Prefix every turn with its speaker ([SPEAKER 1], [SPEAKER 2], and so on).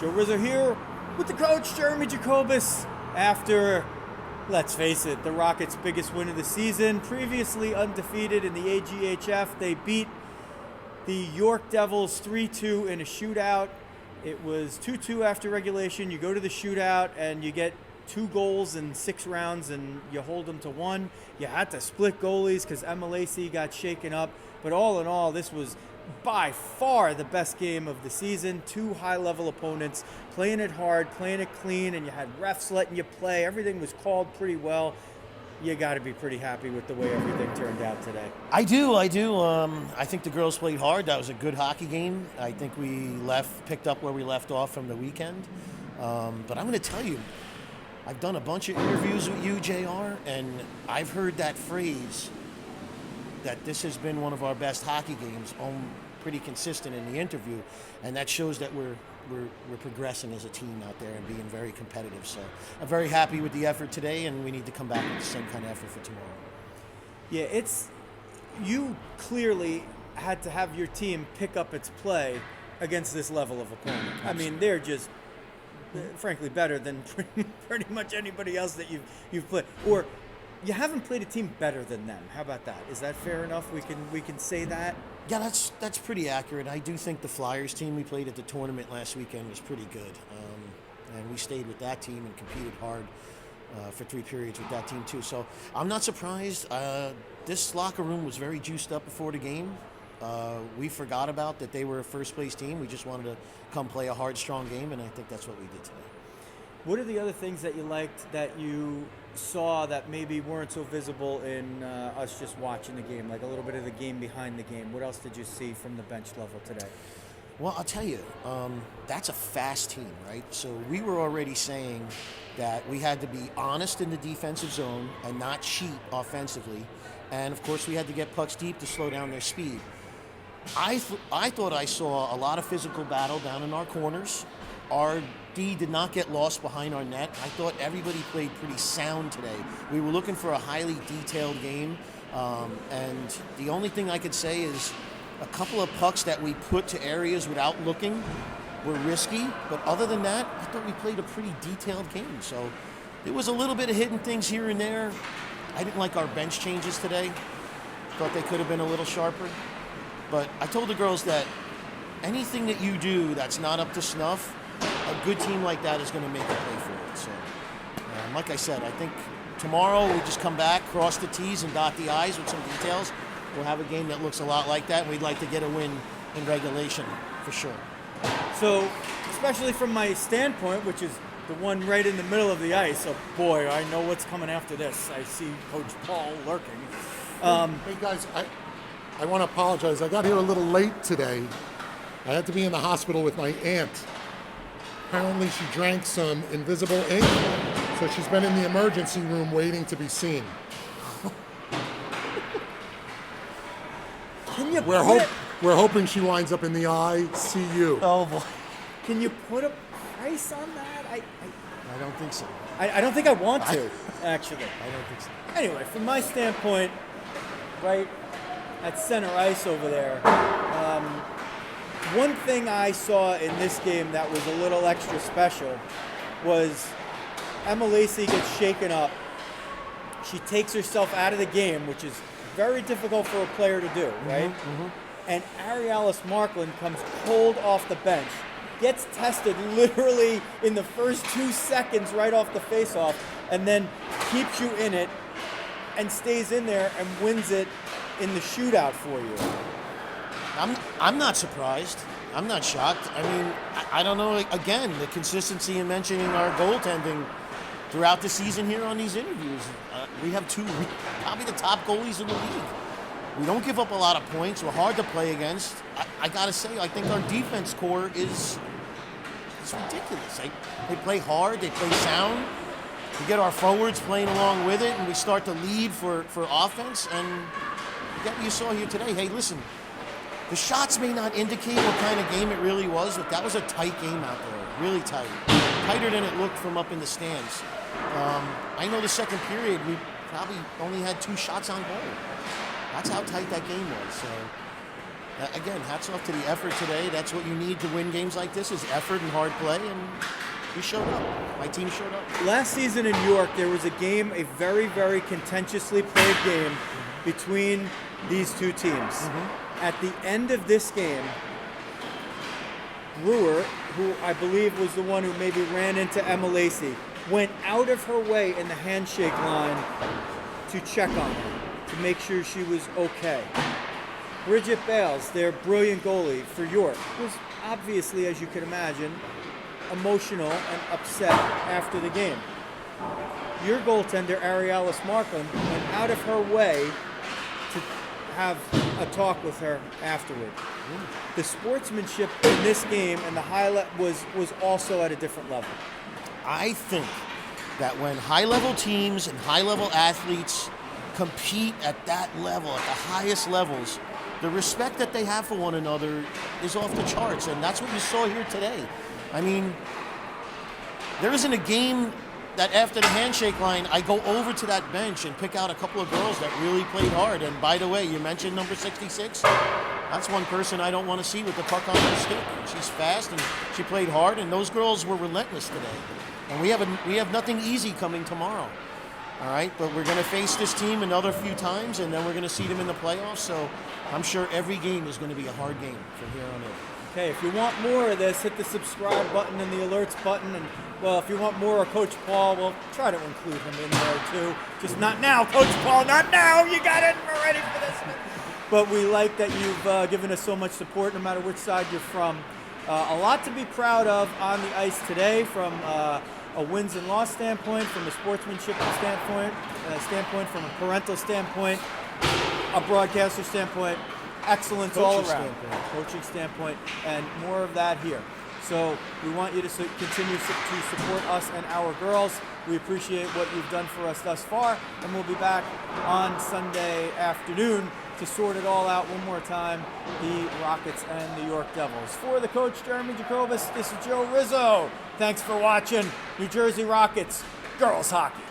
[SPEAKER 1] Rizzo here with the Coach Jeremy Jacobus after, let's face it, the Rockets' biggest win of the season. Previously undefeated in the AGHF, they beat the York Devils 3-2 in a shootout. It was 2-2 after regulation. You go to the shootout and you get 2 goals in 6 rounds and you hold them to 1. You had to split goalies because MLAC got shaken up. But all in all, this was by far the best game of the season. 2 high-level opponents playing it hard, playing it clean, and you had refs letting you play. Everything was called pretty well. You got to be pretty happy with the way everything turned out today.
[SPEAKER 2] I do. I think the girls played hard. That was a good hockey game. I think we picked up where we left off from the weekend. But I'm going to tell you, I've done a bunch of interviews with you, JR, and I've heard that phrase that this has been one of our best hockey games, pretty consistent in the interview, and that shows that we're progressing as a team out there and being very competitive. So I'm very happy with the effort today, and we need to come back with the same kind of effort for tomorrow.
[SPEAKER 1] Yeah, you clearly had to have your team pick up its play against this level of opponent. Absolutely. I mean, they're just frankly better than pretty much anybody else that you've played, or you haven't played a team better than them. How about that? Is that fair enough? We can say that?
[SPEAKER 2] Yeah, that's pretty accurate. I do think the Flyers team we played at the tournament last weekend was pretty good. And we stayed with that team and competed hard for 3 periods with that team too. So I'm not surprised. This locker room was very juiced up before the game. We forgot about that they were a first place team. We just wanted to come play a hard, strong game, and I think that's what we did today.
[SPEAKER 1] What are the other things that you liked that you saw that maybe weren't so visible in us just watching the game, like a little bit of the game behind the game? What else did you see from the bench level today?
[SPEAKER 2] Well, I'll tell you, that's a fast team, right? So we were already saying that we had to be honest in the defensive zone and not cheat offensively. And, of course, we had to get pucks deep to slow down their speed. I thought I saw a lot of physical battle down in our corners. Our D did not get lost behind our net. I thought everybody played pretty sound today. We were looking for a highly detailed game, and the only thing I could say is a couple of pucks that we put to areas without looking were risky, but other than that, I thought we played a pretty detailed game. So there was a little bit of hidden things here and there. I didn't like our bench changes today. Thought they could have been a little sharper. But I told the girls that anything that you do that's not up to snuff, a good team like that is going to make a play for it. So, like I said, I think tomorrow we just come back, cross the T's and dot the I's with some details. We'll have a game that looks a lot like that. We'd like to get a win in regulation for sure.
[SPEAKER 1] So, especially from my standpoint, which is the one right in the middle of the ice, so boy, I know what's coming after this. I see Coach Paul lurking.
[SPEAKER 3] Hey guys, I want to apologize. I got here a little late today. I had to be in the hospital with my aunt. Apparently she drank some invisible ink, so she's been in the emergency room waiting to be seen. We're hoping she winds up in the ICU.
[SPEAKER 2] Oh boy.
[SPEAKER 1] Can you put a price on that?
[SPEAKER 2] I don't think so.
[SPEAKER 1] I don't think I want to, actually.
[SPEAKER 2] I don't think so.
[SPEAKER 1] Anyway, from my standpoint, right at center ice over there, one thing I saw in this game that was a little extra special was Emma Lacey gets shaken up. She takes herself out of the game, which is very difficult for a player to do, right? Mm-hmm. And Arialis Markland comes cold off the bench, gets tested literally in the first 2 seconds right off the faceoff, and then keeps you in it and stays in there and wins it in the shootout for you.
[SPEAKER 2] I'm not surprised. I'm not shocked. I mean, I don't know, again, the consistency in mentioning our goaltending throughout the season here on these interviews. We have probably the top goalies in the league. We don't give up a lot of points. We're hard to play against. I got to say, I think our defense core is ridiculous. They play hard. They play sound. We get our forwards playing along with it, and we start to lead for offense. And you get what you saw here today. Hey, listen, the shots may not indicate what kind of game it really was, but that was a tight game out there, really tight. Tighter than it looked from up in the stands. I know the second period, we probably only had 2 shots on goal. That's how tight that game was. So Again, hats off to the effort today. That's what you need to win games like this, is effort and hard play, and we showed up. My team showed up.
[SPEAKER 1] Last season in York, there was a game, a very, very contentiously played game between these two teams. At the end of this game, Brewer, who I believe was the one who maybe ran into Emma Lacey, went out of her way in the handshake line to check on her, to make sure she was okay. Bridget Bales, their brilliant goalie for York, was obviously, as you can imagine, emotional and upset after the game. Your goaltender, Arialis Markham, went out of her way to have a talk with her afterward. The sportsmanship in this game and the highlight was also at a different level.
[SPEAKER 2] I think that when high-level teams and high-level athletes compete at that level, at the highest levels, the respect that they have for one another is off the charts, and that's what you saw here today. I mean, there isn't a game that after the handshake line, I go over to that bench and pick out a couple of girls that really played hard. And by the way, you mentioned number 66. That's one person I don't want to see with the puck on her stick. She's fast and she played hard, and those girls were relentless today. And we have nothing easy coming tomorrow. All right, but we're going to face this team another few times, and then we're going to see them in the playoffs. So I'm sure every game is going to be a hard game from here on in.
[SPEAKER 1] Okay, if you want more of this, hit the subscribe button and the alerts button. And, well, if you want more of Coach Paul, we'll try to include him in there, too. Just not now, Coach Paul, not now. You got it. We're ready for this one. But we like that you've given us so much support, no matter which side you're from. A lot to be proud of on the ice today, from a wins and loss standpoint, from a sportsmanship standpoint, from a parental standpoint, a broadcaster standpoint, excellence all around, coaching standpoint, and more of that here. So we want you to continue to support us and our girls. We appreciate what you've done for us thus far, and we'll be back on Sunday afternoon to sort it all out one more time, the Rockets and the York Devils. For the Coach Jeremy Jacobus, this is Joe Rizzo. Thanks for watching New Jersey Rockets Girls Hockey.